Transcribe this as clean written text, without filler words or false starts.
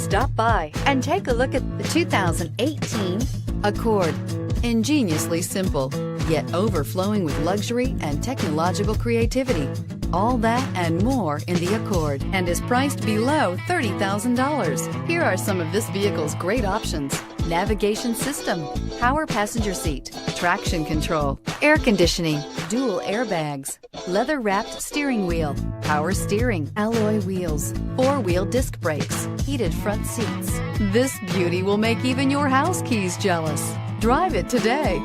Stop by and take a look at the 2018 Accord. Ingeniously simple, yet overflowing with luxury and technological creativity. All that and more in the Accord, and is priced below $30,000. Here are some of this vehicle's great options: navigation system, power passenger seat, traction control, air conditioning, dual airbags, leather-wrapped steering wheel, power steering, alloy wheels, four-wheel disc brakes, heated front seats. This beauty will make even your house keys jealous. Drive it today.